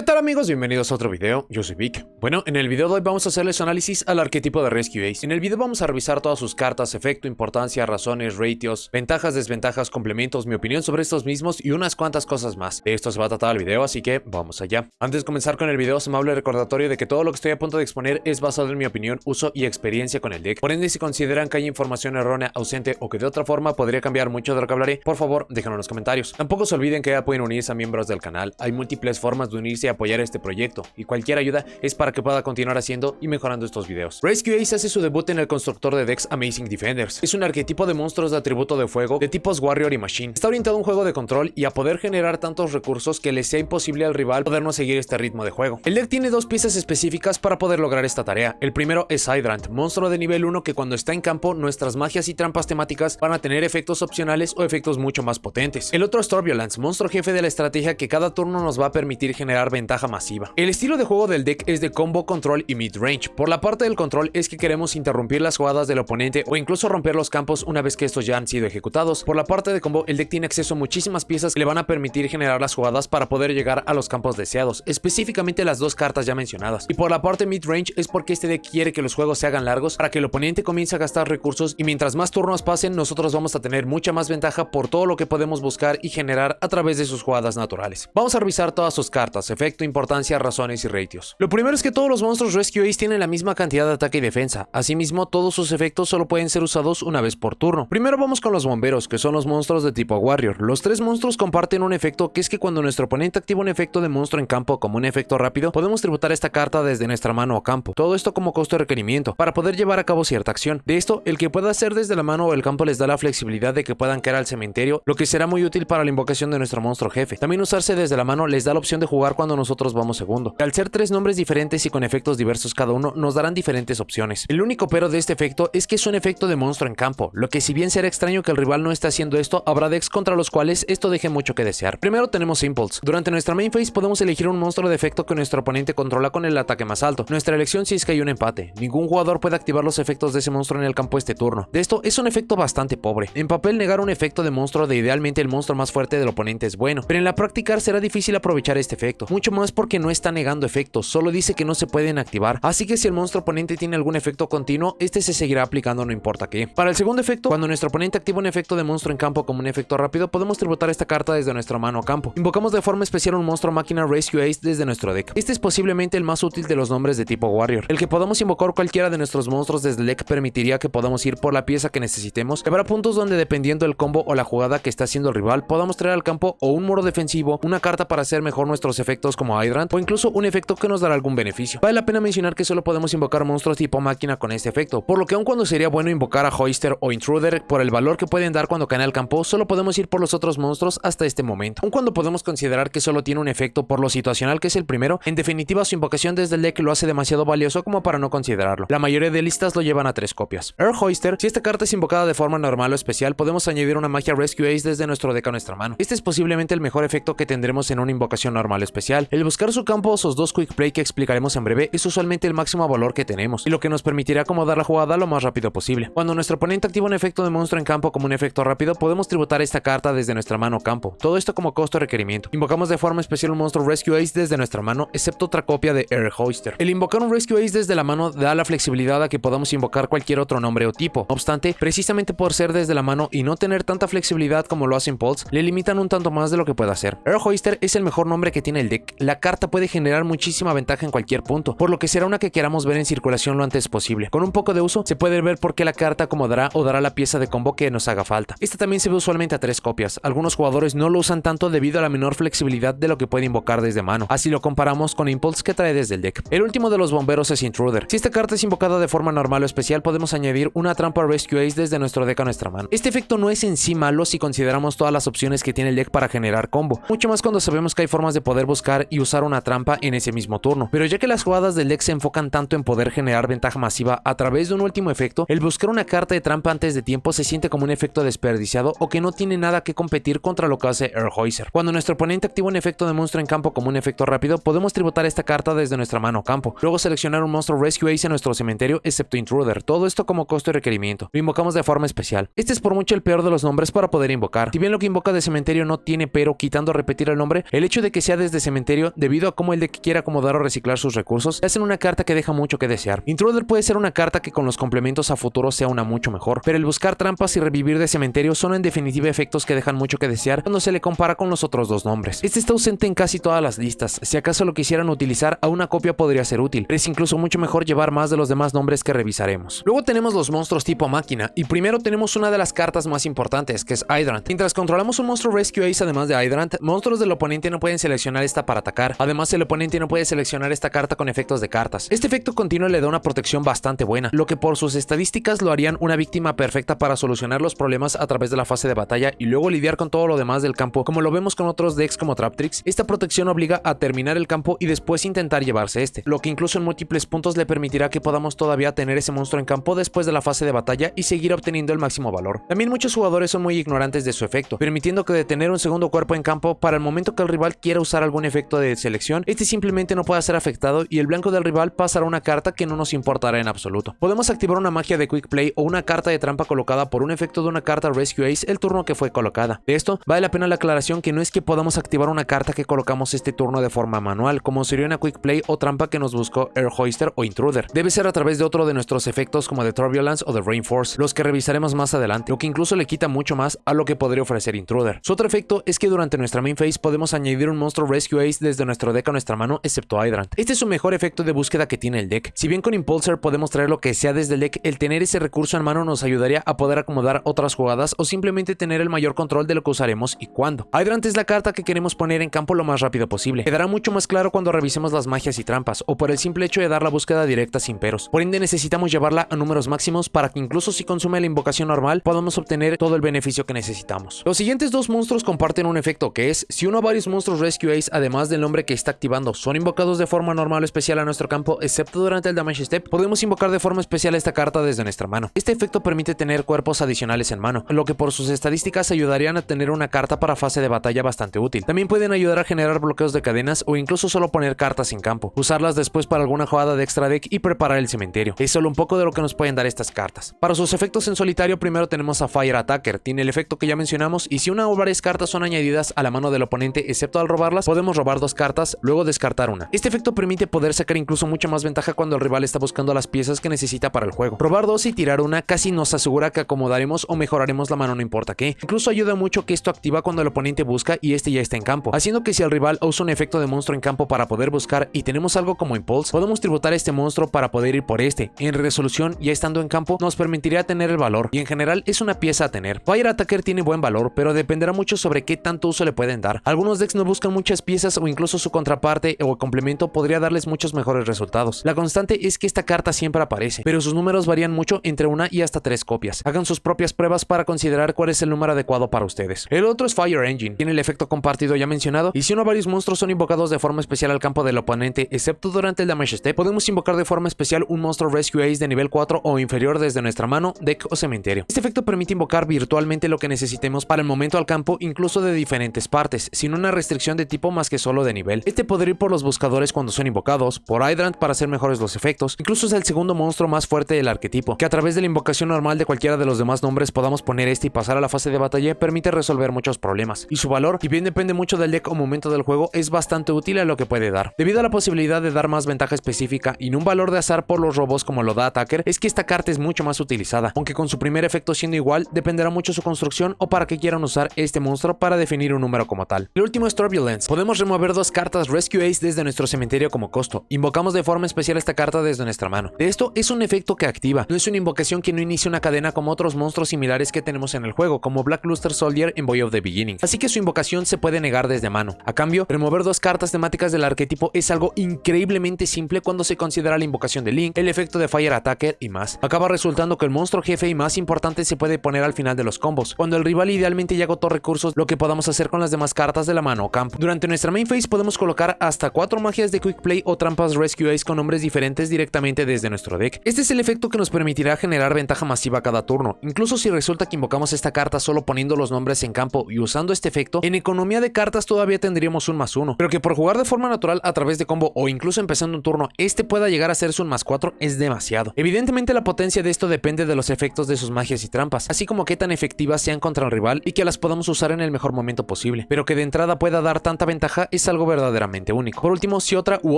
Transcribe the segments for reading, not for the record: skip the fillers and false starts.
¿Qué tal amigos? Bienvenidos a otro video, yo soy Vic. Bueno, en el video de hoy vamos a hacerles análisis al arquetipo de Rescue Ace. En el video vamos a revisar todas sus cartas, efecto, importancia, razones, ratios, ventajas, desventajas, complementos, mi opinión sobre estos mismos y unas cuantas cosas más. De esto se va a tratar el video, así que vamos allá. Antes de comenzar con el video, se me habla el recordatorio de que todo lo que estoy a punto de exponer es basado en mi opinión, uso y experiencia con el deck. Por ende, si consideran que hay información errónea, ausente o que de otra forma podría cambiar mucho de lo que hablaré, por favor déjenlo en los comentarios. Tampoco se olviden que ya pueden unirse a miembros del canal. Hay múltiples formas de unirse y apoyar este proyecto, y cualquier ayuda es para que pueda continuar haciendo y mejorando estos videos. Rescue Ace hace su debut en el constructor de decks Amazing Defenders. Es un arquetipo de monstruos de atributo de fuego de tipos Warrior y Machine. Está orientado a un juego de control y a poder generar tantos recursos que le sea imposible al rival poder no seguir este ritmo de juego. El deck tiene dos piezas específicas para poder lograr esta tarea. El primero es Hydrant, monstruo de nivel 1 que cuando está en campo nuestras magias y trampas temáticas van a tener efectos opcionales o efectos mucho más potentes. El otro es Turbulence, monstruo jefe de la estrategia que cada turno nos va a permitir generar ventaja masiva. El estilo de juego del deck es de combo, control y mid-range. Por la parte del control es que queremos interrumpir las jugadas del oponente o incluso romper los campos una vez que estos ya han sido ejecutados. Por la parte de combo, el deck tiene acceso a muchísimas piezas que le van a permitir generar las jugadas para poder llegar a los campos deseados, específicamente las dos cartas ya mencionadas. Y por la parte mid-range es porque este deck quiere que los juegos se hagan largos para que el oponente comience a gastar recursos y mientras más turnos pasen nosotros vamos a tener mucha más ventaja por todo lo que podemos buscar y generar a través de sus jugadas naturales. Vamos a revisar todas sus cartas, efecto, importancia, razones y ratios. Lo primero es que todos los monstruos Rescue Ace tienen la misma cantidad de ataque y defensa. Asimismo, todos sus efectos solo pueden ser usados una vez por turno. Primero vamos con los bomberos, que son los monstruos de tipo Warrior. Los tres monstruos comparten un efecto que es que cuando nuestro oponente activa un efecto de monstruo en campo como un efecto rápido, podemos tributar esta carta desde nuestra mano o campo. Todo esto como costo de requerimiento, para poder llevar a cabo cierta acción. De esto, el que pueda hacer desde la mano o el campo les da la flexibilidad de que puedan caer al cementerio, lo que será muy útil para la invocación de nuestro monstruo jefe. También usarse desde la mano les da la opción de jugar cuando nosotros vamos segundo. Al ser tres nombres diferentes y con efectos diversos cada uno, nos darán diferentes opciones. El único pero de este efecto es que es un efecto de monstruo en campo, lo que si bien será extraño que el rival no esté haciendo esto, habrá decks contra los cuales esto deje mucho que desear. Primero tenemos Impulse. Durante nuestra main phase podemos elegir un monstruo de efecto que nuestro oponente controla con el ataque más alto. Nuestra elección si es que hay un empate. Ningún jugador puede activar los efectos de ese monstruo en el campo este turno. De esto es un efecto bastante pobre. En papel negar un efecto de monstruo de idealmente el monstruo más fuerte del oponente es bueno, pero en la práctica será difícil aprovechar este efecto. Mucho más porque no está negando efectos, solo dice que no se pueden activar, así que si el monstruo oponente tiene algún efecto continuo, este se seguirá aplicando no importa qué. Para el segundo efecto, cuando nuestro oponente activa un efecto de monstruo en campo como un efecto rápido, podemos tributar esta carta desde nuestra mano a campo. Invocamos de forma especial un monstruo máquina Rescue Ace desde nuestro deck. Este es posiblemente el más útil de los nombres de tipo Warrior. El que podamos invocar cualquiera de nuestros monstruos desde el deck permitiría que podamos ir por la pieza que necesitemos. Habrá puntos donde dependiendo del combo o la jugada que está haciendo el rival, podamos traer al campo o un muro defensivo, una carta para hacer mejor nuestros efectos como Hydrant o incluso un efecto que nos dará algún beneficio. Vale la pena mencionar que solo podemos invocar monstruos tipo máquina con este efecto, por lo que aun cuando sería bueno invocar a Hoister o Intruder por el valor que pueden dar cuando caen al campo, solo podemos ir por los otros monstruos hasta este momento. Aun cuando podemos considerar que solo tiene un efecto por lo situacional que es el primero, en definitiva su invocación desde el deck lo hace demasiado valioso como para no considerarlo. La mayoría de listas lo llevan a 3 copias. Hoister, si esta carta es invocada de forma normal o especial, podemos añadir una magia Rescue Ace desde nuestro deck a nuestra mano. Este es posiblemente el mejor efecto que tendremos en una invocación normal o especial. El buscar su campo o sus dos quick play que explicaremos en breve es usualmente el máximo valor que tenemos y lo que nos permitirá acomodar la jugada lo más rápido posible. Cuando nuestro oponente activa un efecto de monstruo en campo como un efecto rápido, podemos tributar esta carta desde nuestra mano o campo. Todo esto como costo requerimiento. Invocamos de forma especial un monstruo Rescue Ace desde nuestra mano, excepto otra copia de Hoister. El invocar un Rescue Ace desde la mano da la flexibilidad a que podamos invocar cualquier otro nombre o tipo. No obstante, precisamente por ser desde la mano y no tener tanta flexibilidad como lo hace Impulse, le limitan un tanto más de lo que puede hacer. Hoister es el mejor nombre que tiene el deck. La carta puede generar muchísima ventaja en cualquier punto, por lo que será una que queramos ver en circulación lo antes posible. Con un poco de uso se puede ver por qué la carta acomodará o dará la pieza de combo que nos haga falta. Esta también se ve usualmente a 3 copias. Algunos jugadores no lo usan tanto debido a la menor flexibilidad de lo que puede invocar desde mano. Así lo comparamos con Impulse que trae desde el deck. El último de los bomberos es Intruder. Si esta carta es invocada de forma normal o especial, podemos añadir una trampa Rescue Ace desde nuestro deck a nuestra mano. Este efecto no es en sí malo si consideramos todas las opciones que tiene el deck para generar combo, mucho más cuando sabemos que hay formas de poder buscar y usar una trampa en ese mismo turno. Pero ya que las jugadas del deck se enfocan tanto en poder generar ventaja masiva a través de un último efecto, el buscar una carta de trampa antes de tiempo se siente como un efecto desperdiciado o que no tiene nada que competir contra lo que hace Hoister. Cuando nuestro oponente activa un efecto de monstruo en campo como un efecto rápido, podemos tributar esta carta desde nuestra mano o campo, luego seleccionar un monstruo Rescue Ace en nuestro cementerio excepto Intruder, todo esto como costo y requerimiento. Lo invocamos de forma especial. Este es por mucho el peor de los nombres para poder invocar. Si bien lo que invoca de cementerio no tiene pero, quitando repetir el nombre, el hecho de que sea desde cementerio cementerio, debido a cómo el deck quiere acomodar o reciclar sus recursos, hacen una carta que deja mucho que desear. Intruder puede ser una carta que con los complementos a futuro sea una mucho mejor, pero el buscar trampas y revivir de cementerio son en definitiva efectos que dejan mucho que desear cuando se le compara con los otros dos nombres. Este está ausente en casi todas las listas. Si acaso lo quisieran utilizar, a una copia podría ser útil, pero es incluso mucho mejor llevar más de los demás nombres que revisaremos. Luego tenemos los monstruos tipo máquina, y primero tenemos una de las cartas más importantes, que es Hydrant. Mientras controlamos un monstruo Rescue Ace además de Hydrant, monstruos del oponente no pueden seleccionar esta para atacar. Además, el oponente no puede seleccionar esta carta con efectos de cartas. Este efecto continuo le da una protección bastante buena, lo que por sus estadísticas lo harían una víctima perfecta para solucionar los problemas a través de la fase de batalla y luego lidiar con todo lo demás del campo, como lo vemos con otros decks como Traptrix. Esta protección obliga a terminar el campo y después intentar llevarse este, lo que incluso en múltiples puntos le permitirá que podamos todavía tener ese monstruo en campo después de la fase de batalla y seguir obteniendo el máximo valor. También muchos jugadores son muy ignorantes de su efecto, permitiendo que de tener un segundo cuerpo en campo, para el momento que el rival quiera usar algún efecto de selección, este simplemente no pueda ser afectado y el blanco del rival pasará una carta que no nos importará en absoluto. Podemos activar una magia de Quick Play o una carta de trampa colocada por un efecto de una carta Rescue Ace el turno que fue colocada. De esto, vale la pena la aclaración que no es que podamos activar una carta que colocamos este turno de forma manual, como sería una Quick Play o trampa que nos buscó Air Hoister o Intruder. Debe ser a través de otro de nuestros efectos como de Turbulence o de Rainforce, los que revisaremos más adelante, lo que incluso le quita mucho más a lo que podría ofrecer Intruder. Su otro efecto es que durante nuestra main phase podemos añadir un monstruo Rescue Ace desde nuestro deck a nuestra mano, excepto Hydrant. Este es su mejor efecto de búsqueda que tiene el deck. Si bien con Impulsor podemos traer lo que sea desde el deck, el tener ese recurso en mano nos ayudaría a poder acomodar otras jugadas o simplemente tener el mayor control de lo que usaremos y cuándo. Hydrant es la carta que queremos poner en campo lo más rápido posible. Quedará mucho más claro cuando revisemos las magias y trampas, o por el simple hecho de dar la búsqueda directa sin peros. Por ende necesitamos llevarla a números máximos para que incluso si consume la invocación normal, podamos obtener todo el beneficio que necesitamos. Los siguientes dos monstruos comparten un efecto que es, si uno o varios monstruos Rescue Ace, además del nombre que está activando, son invocados de forma normal o especial a nuestro campo, excepto durante el Damage Step, podemos invocar de forma especial esta carta desde nuestra mano. Este efecto permite tener cuerpos adicionales en mano, lo que por sus estadísticas ayudarían a tener una carta para fase de batalla bastante útil. También pueden ayudar a generar bloqueos de cadenas o incluso solo poner cartas en campo, usarlas después para alguna jugada de extra deck y preparar el cementerio. Es solo un poco de lo que nos pueden dar estas cartas. Para sus efectos en solitario, primero tenemos a Fire Attacker. Tiene el efecto que ya mencionamos, y si una o varias cartas son añadidas a la mano del oponente, excepto al robarlas, podemos robar dos cartas, luego descartar una. Este efecto permite poder sacar incluso mucha más ventaja cuando el rival está buscando las piezas que necesita para el juego. Robar dos y tirar una casi nos asegura que acomodaremos o mejoraremos la mano no importa qué. Incluso ayuda mucho que esto activa cuando el oponente busca y este ya está en campo, haciendo que si el rival usa un efecto de monstruo en campo para poder buscar y tenemos algo como Impulse, podemos tributar a este monstruo para poder ir por este. En resolución, ya estando en campo, nos permitiría tener el valor, y en general es una pieza a tener. Fire Attacker tiene buen valor, pero dependerá mucho sobre qué tanto uso le pueden dar. Algunos decks no buscan muchas piezas o incluso su contraparte o complemento podría darles muchos mejores resultados. La constante es que esta carta siempre aparece, pero sus números varían mucho entre una y hasta 3 copias. Hagan sus propias pruebas para considerar cuál es el número adecuado para ustedes. El otro es Fire Engine. Tiene el efecto compartido ya mencionado, y si uno o varios monstruos son invocados de forma especial al campo del oponente, excepto durante el Damage Step, podemos invocar de forma especial un monstruo Rescue Ace de nivel 4 o inferior desde nuestra mano, deck o cementerio. Este efecto permite invocar virtualmente lo que necesitemos para el momento al campo, incluso de diferentes partes, sin una restricción de tipo más que solo de nivel. Este podría ir por los buscadores cuando son invocados, por Hydrant para hacer mejores los efectos, incluso es el segundo monstruo más fuerte del arquetipo, que a través de la invocación normal de cualquiera de los demás nombres podamos poner este y pasar a la fase de batalla, permite resolver muchos problemas, y su valor, si bien depende mucho del deck o momento del juego, es bastante útil a lo que puede dar. Debido a la posibilidad de dar más ventaja específica y no un valor de azar por los robos como lo da Attacker, es que esta carta es mucho más utilizada, aunque con su primer efecto siendo igual, dependerá mucho su construcción o para qué quieran usar este monstruo para definir un número como tal. El último es Turbulence. Podemos remover dos cartas Rescue Ace desde nuestro cementerio como costo. Invocamos de forma especial esta carta desde nuestra mano. De esto es un efecto que activa, no es una invocación que no inicia una cadena como otros monstruos similares que tenemos en el juego, como Black Luster Soldier en Boy of the Beginning, así que su invocación se puede negar desde mano. A cambio, remover dos cartas temáticas del arquetipo es algo increíblemente simple cuando se considera la invocación de Link, el efecto de Fire Attacker y más. Acaba resultando que el monstruo jefe y más importante se puede poner al final de los combos, cuando el rival idealmente ya agotó recursos, lo que podamos hacer con las demás cartas de la mano o campo. Durante nuestra main phase podemos colocar hasta 4 magias de Quick Play o trampas Rescue Ace con nombres diferentes directamente desde nuestro deck. Este es el efecto que nos permitirá generar ventaja masiva cada turno, incluso si resulta que invocamos esta carta solo poniendo los nombres en campo y usando este efecto, en economía de cartas todavía tendríamos un +1, pero que por jugar de forma natural a través de combo o incluso empezando un turno, este pueda llegar a ser un +4 es demasiado. Evidentemente la potencia de esto depende de los efectos de sus magias y trampas, así como qué tan efectivas sean contra el rival y que las podamos usar en el mejor momento posible, pero que de entrada pueda dar tanta ventaja es es algo verdaderamente único. Por último, si otra u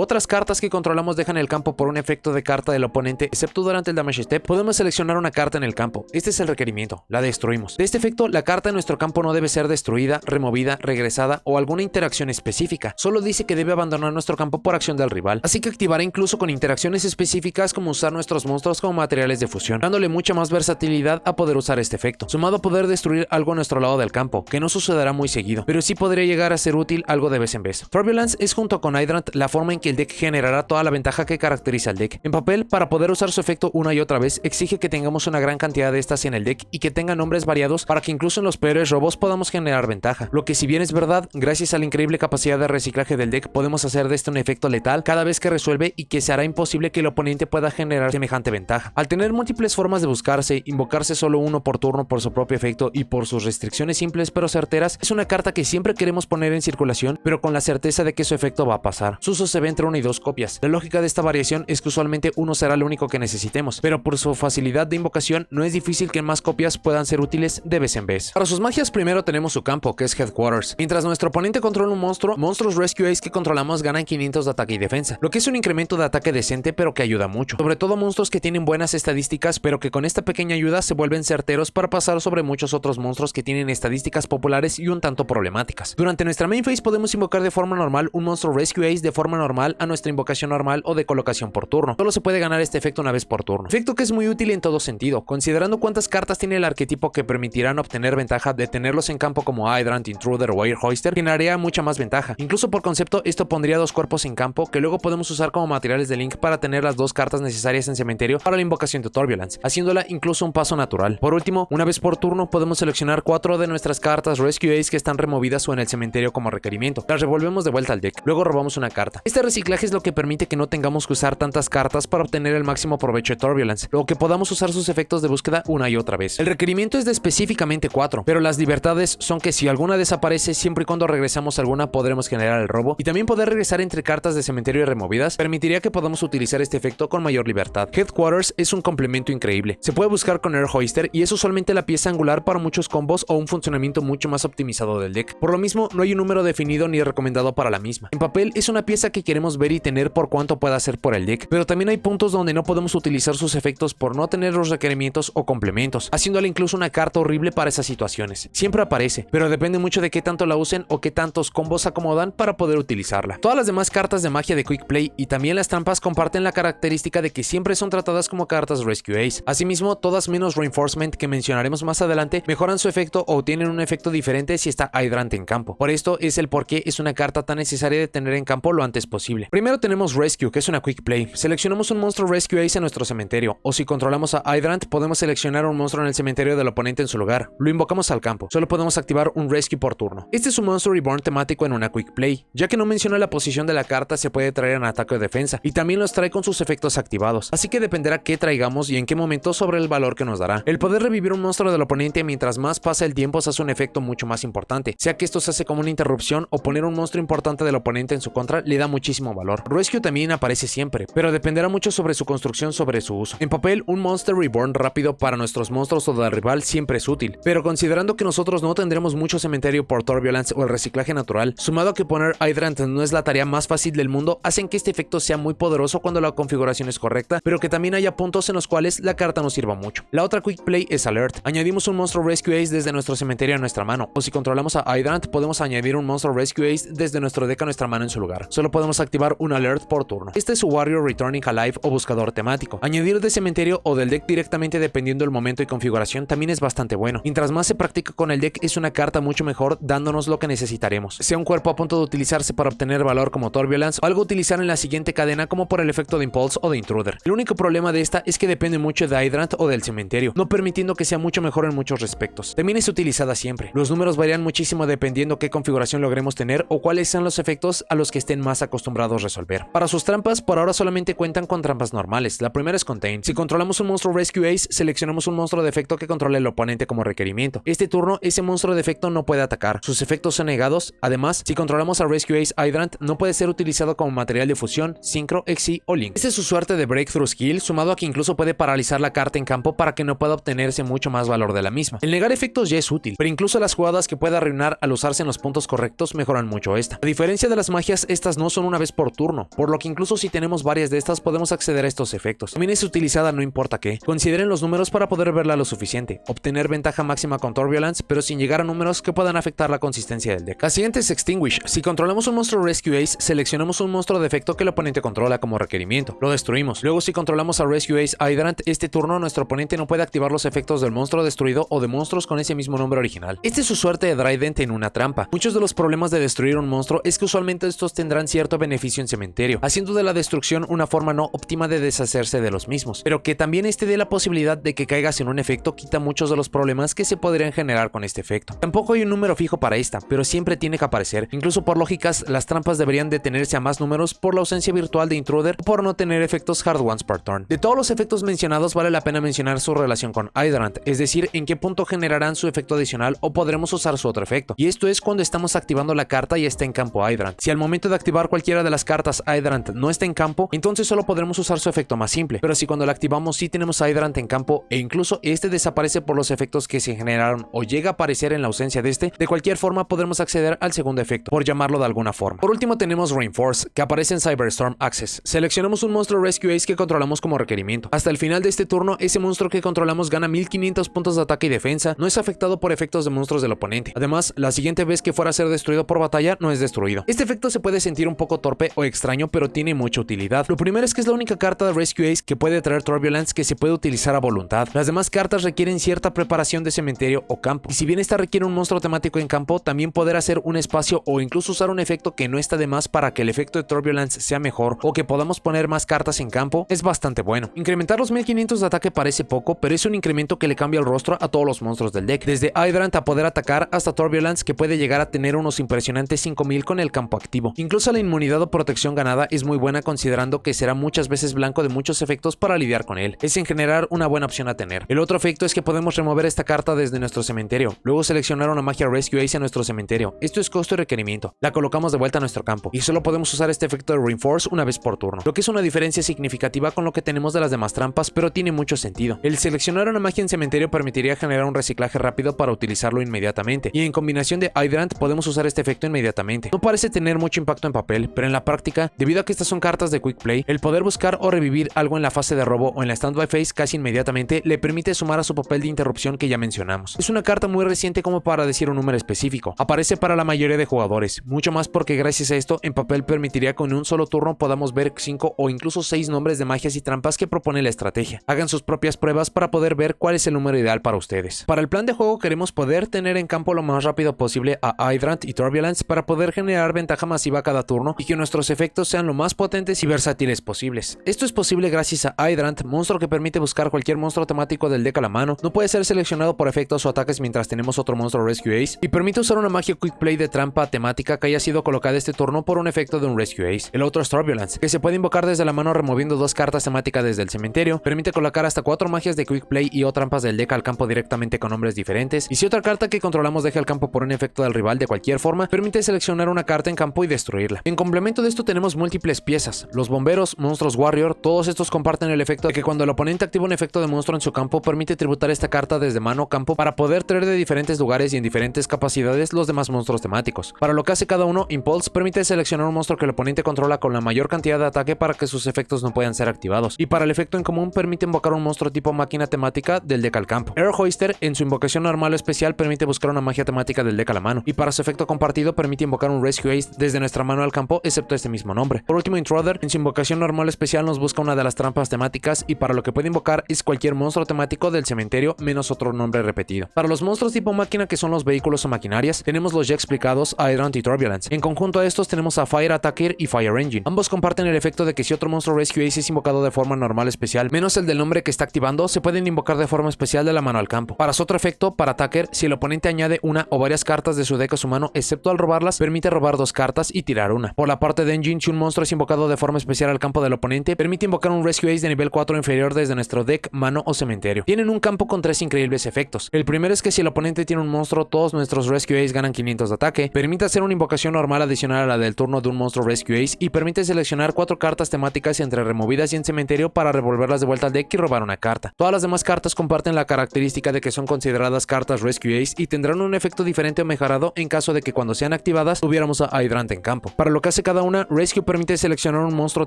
otras cartas que controlamos dejan el campo por un efecto de carta del oponente, excepto durante el damage step, podemos seleccionar una carta en el campo. Este es el requerimiento, la destruimos. De este efecto, la carta en nuestro campo no debe ser destruida, removida, regresada o alguna interacción específica. Solo dice que debe abandonar nuestro campo por acción del rival, así que activará incluso con interacciones específicas como usar nuestros monstruos como materiales de fusión, dándole mucha más versatilidad a poder usar este efecto, sumado a poder destruir algo a nuestro lado del campo, que no sucederá muy seguido, pero sí podría llegar a ser útil algo de vez en vez. Turbulence es junto con Hydrant la forma en que el deck generará toda la ventaja que caracteriza al deck. En papel, para poder usar su efecto una y otra vez, exige que tengamos una gran cantidad de estas en el deck y que tengan nombres variados para que incluso en los peores robos podamos generar ventaja, lo que si bien es verdad, gracias a la increíble capacidad de reciclaje del deck podemos hacer de este un efecto letal cada vez que resuelve y que se hará imposible que el oponente pueda generar semejante ventaja. Al tener múltiples formas de buscarse, invocarse solo uno por turno por su propio efecto y por sus restricciones simples pero certeras, es una carta que siempre queremos poner en circulación, pero con la certeza de que su efecto va a pasar. Su uso se ve entre 1 y 2 copias. La lógica de esta variación es que usualmente uno será lo único que necesitemos, pero por su facilidad de invocación no es difícil que más copias puedan ser útiles de vez en vez. Para sus magias primero tenemos su campo, que es Headquarters. Mientras nuestro oponente controla un monstruo, monstruos Rescue Ace que controlamos ganan 500 de ataque y defensa, lo que es un incremento de ataque decente pero que ayuda mucho, sobre todo monstruos que tienen buenas estadísticas pero que con esta pequeña ayuda se vuelven certeros para pasar sobre muchos otros monstruos que tienen estadísticas populares y un tanto problemáticas. Durante nuestra main phase podemos invocar de forma normal un monstruo Rescue Ace de forma normal a nuestra invocación normal o de colocación por turno. Solo se puede ganar este efecto una vez por turno, efecto que es muy útil en todo sentido, considerando cuántas cartas tiene el arquetipo que permitirán obtener ventaja de tenerlos en campo como Hydrant, Intruder o Air Hoister, generaría mucha más ventaja. Incluso por concepto esto pondría dos cuerpos en campo que luego podemos usar como materiales de link para tener las dos cartas necesarias en cementerio para la invocación de Turbulence, haciéndola incluso un paso natural. Por último, una vez por turno podemos seleccionar 4 de nuestras cartas Rescue Ace que están removidas o en el cementerio como requerimiento. Las revolvemos de vuelta al deck, luego robamos una carta. Este reciclaje es lo que permite que no tengamos que usar tantas cartas para obtener el máximo provecho de Turbulence, o que podamos usar sus efectos de búsqueda una y otra vez. El requerimiento es de específicamente 4, pero las libertades son que si alguna desaparece, siempre y cuando regresamos alguna podremos generar el robo, y también poder regresar entre cartas de cementerio y removidas permitiría que podamos utilizar este efecto con mayor libertad. Headquarters es un complemento increíble. Se puede buscar con Air Hoister y es usualmente la pieza angular para muchos combos o un funcionamiento mucho más optimizado del deck. Por lo mismo, no hay un número definido ni recomendado para la misma. En papel es una pieza que queremos ver y tener por cuánto pueda hacer por el deck, pero también hay puntos donde no podemos utilizar sus efectos por no tener los requerimientos o complementos, haciéndole incluso una carta horrible para esas situaciones. Siempre aparece, pero depende mucho de qué tanto la usen o qué tantos combos acomodan para poder utilizarla. Todas las demás cartas de magia de Quick Play y también las trampas comparten la característica de que siempre son tratadas como cartas Rescue Ace. Asimismo, todas menos Reinforcement, que mencionaremos más adelante, mejoran su efecto o tienen un efecto diferente si está Hydrant en campo. Por esto es el por qué es una carta tan necesaria de tener en campo lo antes posible. Primero tenemos Rescue, que es una Quick Play. Seleccionamos un monstruo Rescue Ace en nuestro cementerio, o si controlamos a Hydrant, podemos seleccionar un monstruo en el cementerio del oponente en su lugar. Lo invocamos al campo. Solo podemos activar un Rescue por turno. Este es un monstruo Reborn temático en una Quick Play. Ya que no menciona la posición de la carta, se puede traer en ataque o defensa, y también los trae con sus efectos activados, así que dependerá qué traigamos y en qué momento sobre el valor que nos dará. El poder revivir un monstruo del oponente mientras más pasa el tiempo se hace un efecto mucho más importante, sea que esto se hace como una interrupción o poner un monstruo importante del oponente en su contra le da muchísimo valor. Rescue también aparece siempre, pero dependerá mucho sobre su construcción, sobre su uso. En papel, un Monster Reborn rápido para nuestros monstruos o del rival siempre es útil, pero considerando que nosotros no tendremos mucho cementerio por Turbulence o el reciclaje natural, sumado a que poner Hydrant no es la tarea más fácil del mundo, hacen que este efecto sea muy poderoso cuando la configuración es correcta, pero que también haya puntos en los cuales la carta nos sirva mucho. La otra Quick Play es Alert. Añadimos un monstruo Rescue Ace desde nuestro cementerio a nuestra mano, o si controlamos a Hydrant, podemos añadir un monstruo Rescue Ace desde nuestro deck a nuestra mano en su lugar. Solo podemos activar un Alert por turno. Este es su Warrior Returning Alive o buscador temático. Añadir de cementerio o del deck directamente dependiendo del momento y configuración también es bastante bueno. Mientras más se practica con el deck, es una carta mucho mejor dándonos lo que necesitaremos, sea un cuerpo a punto de utilizarse para obtener valor como Turbulence o algo utilizar en la siguiente cadena como por el efecto de Impulse o de Intruder. El único problema de esta es que depende mucho de Hydrant o del cementerio, no permitiendo que sea mucho mejor en muchos respectos. También es utilizada siempre. Los números varían muchísimo dependiendo qué configuración logremos tener o cuáles sean los efectos a los que estén más acostumbrados a resolver. Para sus trampas, por ahora solamente cuentan con trampas normales. La primera es Contain. Si controlamos un monstruo Rescue Ace, seleccionamos un monstruo de efecto que controle el oponente como requerimiento. Este turno, ese monstruo de efecto no puede atacar. Sus efectos son negados. Además, si controlamos a Rescue Ace Hydrant, no puede ser utilizado como material de fusión, sincro, exi o link. Esta es su suerte de Breakthrough Skill, sumado a que incluso puede paralizar la carta en campo para que no pueda obtenerse mucho más valor de la misma. El negar efectos ya es útil, pero incluso las jugadas que puede arruinar al usarse en los puntos correctos mejoran mucho solo esta. A diferencia de las magias, estas no son una vez por turno, por lo que incluso si tenemos varias de estas podemos acceder a estos efectos. También es utilizada no importa qué. Consideren los números para poder verla lo suficiente, obtener ventaja máxima con Turbulence, pero sin llegar a números que puedan afectar la consistencia del deck. La siguiente es Extinguish. Si controlamos un monstruo Rescue Ace, seleccionamos un monstruo de efecto que el oponente controla como requerimiento. Lo destruimos. Luego, si controlamos a Rescue Ace Hydrant, este turno nuestro oponente no puede activar los efectos del monstruo destruido o de monstruos con ese mismo nombre original. Esta es su suerte de Trident en una trampa. Muchos de los problemas de destruir un monstruo es que usualmente estos tendrán cierto beneficio en cementerio, haciendo de la destrucción una forma no óptima de deshacerse de los mismos, pero que también este dé la posibilidad de que caigas en un efecto quita muchos de los problemas que se podrían generar con este efecto. Tampoco hay un número fijo para esta, pero siempre tiene que aparecer. Incluso por lógicas, las trampas deberían detenerse a más números por la ausencia virtual de Intruder o por no tener efectos hard ones per turn. De todos los efectos mencionados vale la pena mencionar su relación con Hydrant, es decir, en qué punto generarán su efecto adicional o podremos usar su otro efecto, y esto es cuando estamos activando la carta y está en campo Hydrant. Si al momento de activar cualquiera de las cartas Hydrant no está en campo, entonces solo podremos usar su efecto más simple, pero si cuando la activamos sí tenemos Hydrant en campo e incluso este desaparece por los efectos que se generaron o llega a aparecer en la ausencia de este, de cualquier forma podremos acceder al segundo efecto, por llamarlo de alguna forma. Por último tenemos Reinforce, que aparece en Cyberstorm Access. Seleccionamos un monstruo Rescue Ace que controlamos como requerimiento. Hasta el final de este turno, ese monstruo que controlamos gana 1500 puntos de ataque y defensa, no es afectado por efectos de monstruos del oponente. Además, la siguiente vez que fuera a ser destruido por batalla, no es destruido. Este efecto se puede sentir un poco torpe o extraño, pero tiene mucha utilidad. Lo primero es que es la única carta de Rescue Ace que puede traer Turbulence que se puede utilizar a voluntad. Las demás cartas requieren cierta preparación de cementerio o campo, y si bien esta requiere un monstruo temático en campo, también poder hacer un espacio o incluso usar un efecto que no está de más para que el efecto de Turbulence sea mejor o que podamos poner más cartas en campo es bastante bueno. Incrementar los 1500 de ataque parece poco, pero es un incremento que le cambia el rostro a todos los monstruos del deck, desde Hydrant a poder atacar hasta Turbulence, que puede llegar a tener unos impresionantes 5000 con el campo activo. Incluso la inmunidad o protección ganada es muy buena, considerando que será muchas veces blanco de muchos efectos para lidiar con él. Es en general una buena opción a tener. El otro efecto es que podemos remover esta carta desde nuestro cementerio, luego seleccionar una magia Rescue Ace a nuestro cementerio. Esto es costo y requerimiento. La colocamos de vuelta a nuestro campo y solo podemos usar este efecto de Reinforce una vez por turno, lo que es una diferencia significativa con lo que tenemos de las demás trampas, pero tiene mucho sentido. El seleccionar una magia en cementerio permitiría generar un reciclaje rápido para utilizarlo inmediatamente, y en combinación de Hydrant podemos usar este efecto inmediatamente. No parece tener mucho impacto en papel, pero en la práctica, debido a que estas son cartas de Quick Play, el poder buscar o revivir algo en la fase de robo o en la Standby Phase casi inmediatamente le permite sumar a su papel de interrupción que ya mencionamos. Es una carta muy reciente como para decir un número específico. Aparece para la mayoría de jugadores, mucho más porque gracias a esto en papel permitiría que en un solo turno podamos ver 5 o incluso 6 nombres de magias y trampas que propone la estrategia. Hagan sus propias pruebas para poder ver cuál es el número ideal para ustedes. Para el plan de juego queremos poder tener en campo lo más rápido posible a Hydrant y Turbulence para poder generar ventaja masiva cada turno y que nuestros efectos sean lo más potentes y versátiles posibles. Esto es posible gracias a Hydrant, monstruo que permite buscar cualquier monstruo temático del deck a la mano, no puede ser seleccionado por efectos o ataques mientras tenemos otro monstruo Rescue Ace, y permite usar una magia Quick Play de trampa temática que haya sido colocada este turno por un efecto de un Rescue Ace. El otro es Turbulence, que se puede invocar desde la mano removiendo 2 cartas temáticas desde el cementerio, permite colocar hasta 4 magias de Quick Play y o trampas del deck al campo directamente con nombres diferentes, y si otra carta que controlamos deja el campo por un efecto del rival de cualquier forma, permite seleccionar una carta en campo y destruirla. En complemento de esto tenemos múltiples piezas. Los bomberos, monstruos warrior, todos estos comparten el efecto de que cuando el oponente activa un efecto de monstruo en su campo, permite tributar esta carta desde mano o campo para poder traer de diferentes lugares y en diferentes capacidades los demás monstruos temáticos. Para lo que hace cada uno, Impulse permite seleccionar un monstruo que el oponente controla con la mayor cantidad de ataque para que sus efectos no puedan ser activados, y para el efecto en común permite invocar un monstruo tipo máquina temática del deck al campo. Air Hoister en su invocación normal o especial permite buscar una magia temática del deck a la mano, y para su efecto compartido permite invocar un Rescue Ace desde nuestra mano al campo excepto este mismo nombre. Por último, Intruder en su invocación normal o especial nos busca una de las trampas temáticas, y para lo que puede invocar es cualquier monstruo temático del cementerio menos otro nombre repetido. Para los monstruos tipo máquina, que son los vehículos o maquinarias, tenemos los ya explicados Hydrant y Turbulence. En conjunto a estos tenemos a Fire Attacker y Fire Engine. Ambos comparten el efecto de que si otro monstruo Rescue Ace es invocado de forma normal especial menos el del nombre que está activando, se pueden invocar de forma especial de la mano al campo. Para su otro efecto, para Attacker, si el oponente añade una o varias cartas de su deck a su mano, excepto al robarlas, permite robar 2 cartas y tirar una. Por la parte de Engine, si un monstruo es invocado de forma especial al campo del oponente, permite invocar un Rescue Ace de nivel 4 inferior desde nuestro deck, mano o cementerio. Tienen un campo con 3 increíbles efectos. El primero es que si el oponente tiene un monstruo, todos nuestros Rescue Ace ganan 500 de ataque. Permite hacer una invocación normal adicional a la del turno de un monstruo Rescue Ace y permite seleccionar 4 cartas temáticas entre removidas y en cementerio para revolverlas de vuelta al deck y robar una carta. Todas las demás cartas comparten la característica de que son consideradas cartas Rescue Ace y tendrán un efecto diferente o mejorado en caso de que cuando sean activadas jugadas tuviéramos a Hydrant en campo. Para lo que hace cada una, Rescue permite seleccionar un monstruo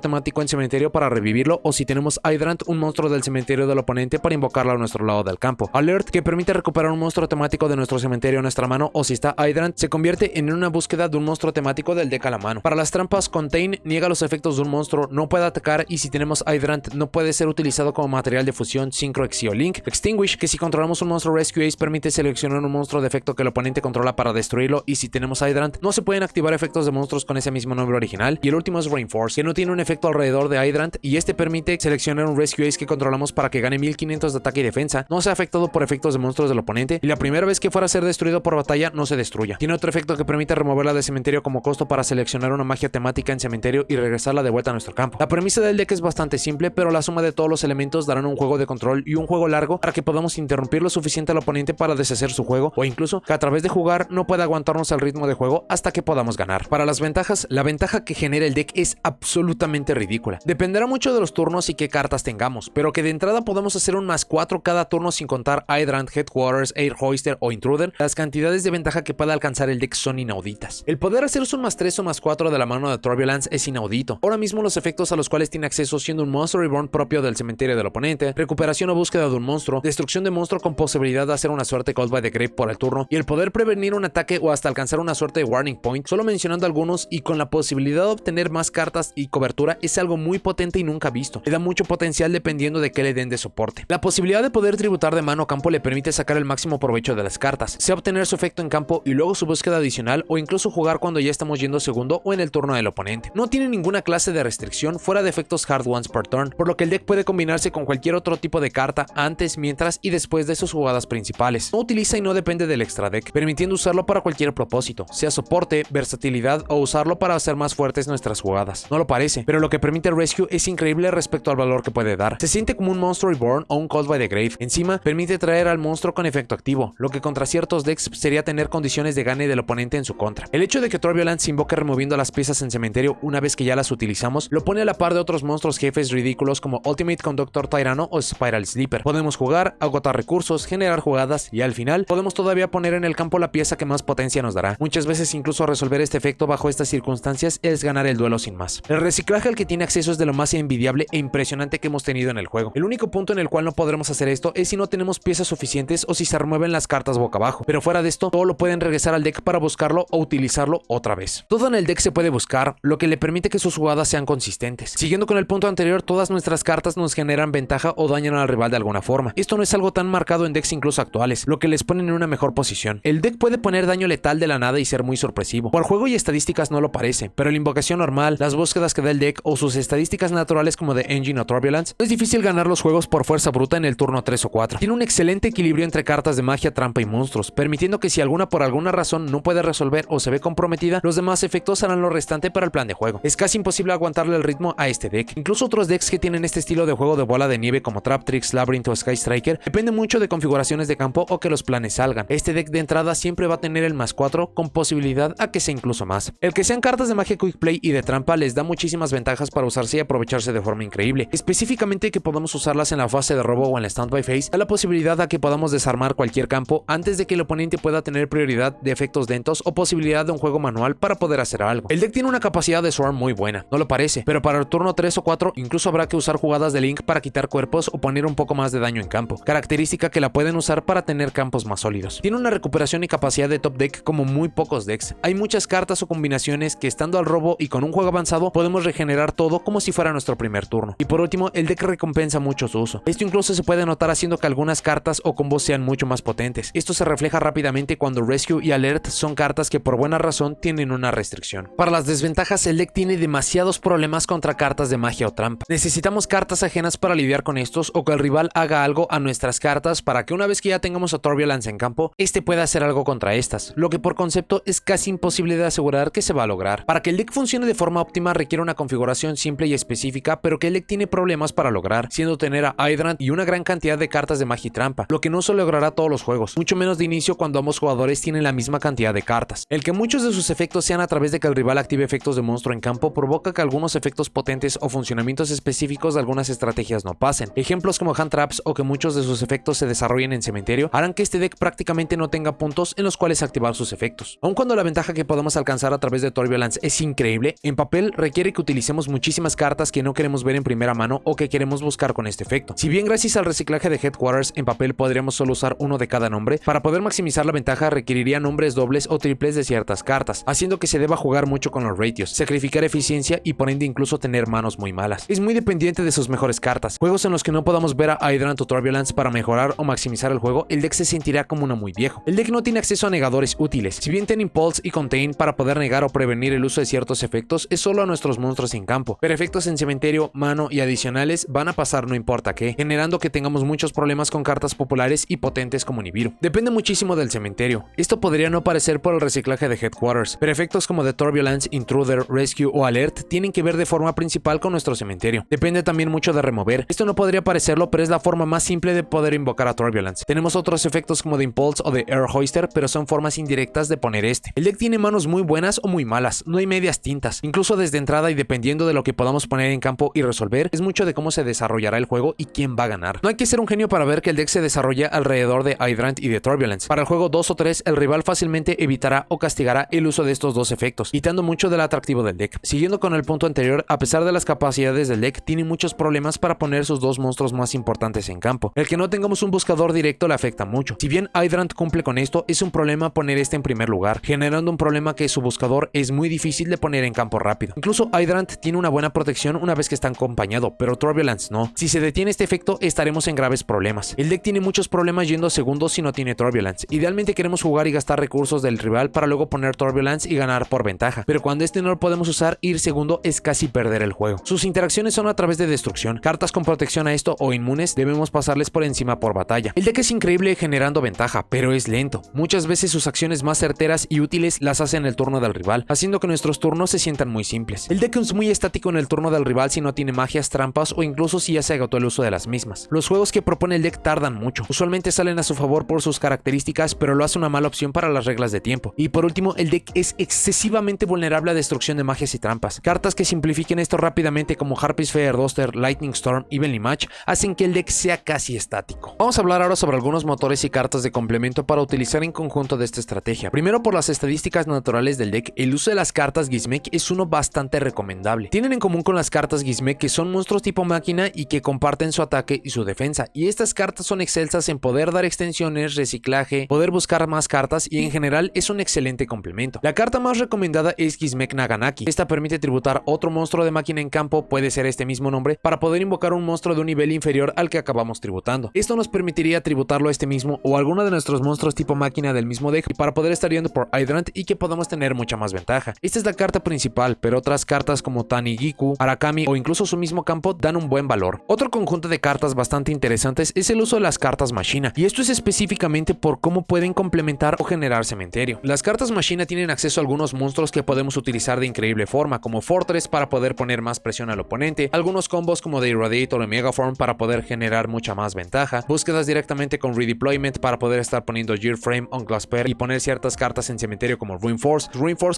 temático en cementerio para revivirlo, o si tenemos Hydrant, un monstruo del cementerio del oponente para invocarlo a nuestro lado del campo. Alert, que permite recuperar un monstruo temático de nuestro cementerio a nuestra mano, o si está Hydrant, se convierte en una búsqueda de un monstruo temático del deck a la mano. Para las trampas, Contain niega los efectos de un monstruo, no puede atacar, y si tenemos Hydrant no puede ser utilizado como material de fusión, Synchro, Exio Link. Extinguish, que si controlamos un monstruo Rescue Ace permite seleccionar un monstruo de efecto que el oponente controla para destruirlo, y si tenemos Hydrant no se pueden activar efectos de monstruos con ese mismo nombre original. Y el último es Reinforce, que no tiene un efecto alrededor de Hydrant, y este permite seleccionar un Rescue Ace que controlamos para que gane 1500 de ataque y defensa, no sea afectado por efectos de monstruos del oponente, y la primera vez que fuera a ser destruido por batalla no se destruya. Tiene otro efecto que permite removerla de cementerio como costo para seleccionar una magia temática en cementerio y regresarla de vuelta a nuestro campo. La premisa del deck es bastante simple, pero la suma de todos los elementos darán un juego de control y un juego largo para que podamos interrumpir lo suficiente al oponente para deshacer su juego, o incluso que a través de jugar no pueda aguantarnos al ritmo de juego hasta que podamos ganar. Para las ventajas, la ventaja que genera el deck es absolutamente ridícula. Dependerá mucho de los turnos y qué cartas tengamos, pero que de entrada podemos hacer un +4 cada turno sin contar Hydrant, Headquarters, Air Hoister o Intruder, las cantidades de ventaja que pueda alcanzar el deck son inauditas. El poder hacerse un +3 o +4 de la mano de Turbulence es inaudito. Ahora mismo los efectos a los cuales tiene acceso siendo un Monster Reborn propio del cementerio del oponente, recuperación o búsqueda de un monstruo, destrucción de monstruo con posibilidad de hacer una suerte Called by the Grave por el turno, y el poder prevenir un ataque o hasta alcanzar una suerte de Warning Point, solo mencionando algunos, y con la posibilidad de obtener más cartas y cobertura, es algo muy potente y nunca visto. Le da mucho potencial dependiendo de qué le den de soporte. La posibilidad de poder tributar de mano a campo le permite sacar el máximo provecho de las cartas, sea obtener su efecto en campo y luego su búsqueda adicional, o incluso jugar cuando ya estamos yendo segundo o en el turno del oponente. No tiene ninguna clase de restricción fuera de efectos hard ones per turn, por lo que el deck puede combinarse con cualquier otro tipo de carta antes, mientras y después de sus jugadas principales. No utiliza y no depende del extra deck, permitiendo usarlo para cualquier propósito, sea soporte, versatilidad o usarlo para hacer más fuertes nuestras jugadas. No lo parece, pero lo que permite Rescue es increíble respecto al valor que puede dar. Se siente como un Monster Reborn o un Called by the Grave. Encima, permite traer al monstruo con efecto activo, lo que contra ciertos decks sería tener condiciones de gane del oponente en su contra. El hecho de que Turbulence se invoque removiendo las piezas en cementerio una vez que ya las utilizamos, lo pone a la par de otros monstruos jefes ridículos como Ultimate Conductor Tyranno o Spiral Sleeper. Podemos jugar, agotar recursos, generar jugadas y al final podemos todavía poner en el campo la pieza que más potencia nos dará. Muchas veces incluso resolver este efecto bajo estas circunstancias es ganar el duelo sin más. El reciclaje al que tiene acceso es de lo más envidiable e impresionante que hemos tenido en el juego. El único punto en el cual no podremos hacer esto es si no tenemos piezas suficientes o si se remueven las cartas boca abajo, pero fuera de esto todo lo pueden regresar al deck para buscarlo o utilizarlo otra vez. Todo en el deck se puede buscar, lo que le permite que sus jugadas sean consistentes. Siguiendo con el punto anterior, todas nuestras cartas nos generan ventaja o dañan al rival de alguna forma. Esto no es algo tan marcado en decks incluso actuales, lo que les pone en una mejor posición. El deck puede poner daño letal de la nada y ser muy sorpresivo. Por juego y estadísticas no lo parece, pero la invocación normal, las búsquedas que da el deck o sus estadísticas naturales como de Engine o Turbulence, no es difícil ganar los juegos por fuerza bruta en el turno 3 o 4. Tiene un excelente equilibrio entre cartas de magia, trampa y monstruos, permitiendo que si alguna por alguna razón no puede resolver o se ve comprometida, los demás efectos harán lo restante para el plan de juego. Es casi imposible aguantarle el ritmo a este deck. Incluso otros decks que tienen este estilo de juego de bola de nieve como Traptrix, Labyrinth o Sky Striker, depende mucho de configuraciones de campo o que los planes salgan. Este deck de entrada siempre va a tener el +4 con posibilidad a que sea incluso más. El que sean cartas de magia quick play y de trampa les da muchísimas ventajas para usarse y aprovecharse de forma increíble. Específicamente que podamos usarlas en la fase de robo o en la standby phase, da la posibilidad a que podamos desarmar cualquier campo antes de que el oponente pueda tener prioridad de efectos lentos o posibilidad de un juego manual para poder hacer algo. El deck tiene una capacidad de Swarm muy buena, no lo parece, pero para el turno 3 o 4 incluso habrá que usar jugadas de Link para quitar cuerpos o poner un poco más de daño en campo, característica que la pueden usar para tener campos más sólidos. Tiene una recuperación y capacidad de top deck como muy pocos decks. Hay muchas cartas o combinaciones que estando al robo y con un juego avanzado podemos regenerar todo como si fuera nuestro primer turno. Y por último, el deck recompensa mucho su uso. Esto incluso se puede notar haciendo que algunas cartas o combos sean mucho más potentes. Esto se refleja rápidamente cuando Rescue y Alert son cartas que por buena razón tienen una restricción. Para las desventajas, el deck tiene demasiados problemas contra cartas de magia o trampa. Necesitamos cartas ajenas para lidiar con estos o que el rival haga algo a nuestras cartas para que una vez que ya tengamos a Turbulence en campo, este pueda hacer algo contra estas, lo que por concepto es casi imposible de asegurar que se va a lograr. Para que el deck funcione de forma óptima requiere una configuración simple y específica, pero que el deck tiene problemas para lograr, siendo tener a Hydrant y una gran cantidad de cartas de magia y trampa, lo que no se logrará todos los juegos, mucho menos de inicio cuando ambos jugadores tienen la misma cantidad de cartas. El que muchos de sus efectos sean a través de que el rival active efectos de monstruo en campo provoca que algunos efectos potentes o funcionamientos específicos de algunas estrategias no pasen. Ejemplos como Hand Traps o que muchos de sus efectos se desarrollen en cementerio harán que este deck prácticamente no tenga puntos en los cuales activar sus efectos. Aun cuando la ventaja que podemos alcanzar a través de Turbulence es increíble, en papel requiere que utilicemos muchísimas cartas que no queremos ver en primera mano o que queremos buscar con este efecto. Si bien gracias al reciclaje de Headquarters en papel podríamos solo usar uno de cada nombre, para poder maximizar la ventaja requeriría nombres dobles o triples de ciertas cartas, haciendo que se deba jugar mucho con los ratios, sacrificar eficiencia y por ende incluso tener manos muy malas. Es muy dependiente de sus mejores cartas. Juegos en los que no podamos ver a Hydrant o Turbulence para mejorar o maximizar el juego, el deck se sentirá como uno muy viejo. El deck no tiene acceso a negadores útiles. Si bien tiene Impulse y Contain para poder negar o prevenir el uso de ciertos efectos, es solo a nuestros monstruos en campo, pero efectos en cementerio, mano y adicionales van a pasar no importa qué, generando que tengamos muchos problemas con cartas populares y potentes como Nibiru. Depende muchísimo del cementerio. Esto podría no parecer por el reciclaje de Headquarters, pero efectos como de Turbulence, Intruder, Rescue o Alert tienen que ver de forma principal con nuestro cementerio. Depende también mucho de remover. Esto no podría parecerlo, pero es la forma más simple de poder invocar a Turbulence. Tenemos otros efectos como de Impulse o de Air Hoister, pero son formas indirectas de poner este. El deck tiene manos muy buenas o muy malas, no hay medias tintas. Incluso desde entrada y dependiendo de lo que podamos poner en campo y resolver, es mucho de cómo se desarrollará el juego y quién va a ganar. No hay que ser un genio para ver que el deck se desarrolla alrededor de Hydrant y de Turbulence. Para el juego 2 o 3, el rival fácilmente evitará o castigará el uso de estos dos efectos, quitando mucho del atractivo del deck. Siguiendo con el punto anterior, a pesar de las capacidades del deck, tiene muchos problemas para poner sus dos monstruos más importantes en campo. El que no tengamos un buscador directo le afecta mucho. Si bien Hydrant cumple con esto, es un problema poner este en primer lugar, generando un problema que su buscador es muy difícil de poner en campo rápido. Incluso Hydrant tiene una buena protección una vez que está acompañado, pero Turbulence no. Si se detiene este efecto, estaremos en graves problemas. El deck tiene muchos problemas yendo a segundos si no tiene Turbulence. Idealmente queremos jugar y gastar recursos del rival para luego poner Turbulence y ganar por ventaja, pero cuando este no lo podemos usar, ir segundo es casi perder el juego. Sus interacciones son a través de destrucción. Cartas con protección a esto o inmunes debemos pasarles por encima por batalla. El deck es increíble generando ventaja, pero es lento. Muchas veces sus acciones más certeras y útiles las hace en el turno del rival, haciendo que nuestros turnos se sientan muy simples. El deck es muy estático en el turno del rival si no tiene magias, trampas o incluso si ya se agotó el uso de las mismas. Los juegos que propone el deck tardan mucho. Usualmente salen a su favor por sus características, pero lo hace una mala opción para las reglas de tiempo. Y por último, el deck es excesivamente vulnerable a destrucción de magias y trampas. Cartas que simplifiquen esto rápidamente como Harpy's Feather Duster, Lightning Storm y Evenly Match hacen que el deck sea casi estático. Vamos a hablar ahora sobre algunos motores y cartas de complemento para utilizar en conjunto de esta estrategia. Primero, por las estadísticas naturales del deck, el uso de las cartas Gizmek es uno bastante recomendable. Tienen en común con las cartas Gizmek que son monstruos tipo máquina y que comparten su ataque y su defensa, y estas cartas son excelsas en poder dar extensiones, reciclaje, poder buscar más cartas y en general es un excelente complemento. La carta más recomendada es Gizmek Naganaki. Esta permite tributar otro monstruo de máquina en campo, puede ser este mismo nombre, para poder invocar un monstruo de un nivel inferior al que acabamos tributando. Esto nos permitiría tributarlo a este mismo o alguno de nuestros monstruos tipo máquina del mismo deck para poder estar yendo por Hydrant y que podamos tener mucha más ventaja. Esta es la carta principal, pero otras cartas como Tanigiku, Arakami o incluso su mismo campo dan un buen valor. Otro conjunto de cartas bastante interesantes es el uso de las cartas Machina, y esto es específicamente por cómo pueden complementar o generar cementerio. Las cartas Machina tienen acceso a algunos monstruos que podemos utilizar de increíble forma, como Fortress para poder poner más presión al oponente, algunos combos como de Irradiator o Megaform para poder generar mucha más ventaja, búsquedas directamente con Redeployment para poder estar poniendo Gearframe on Glasper y poner ciertas cartas en cementerio como Ruinforce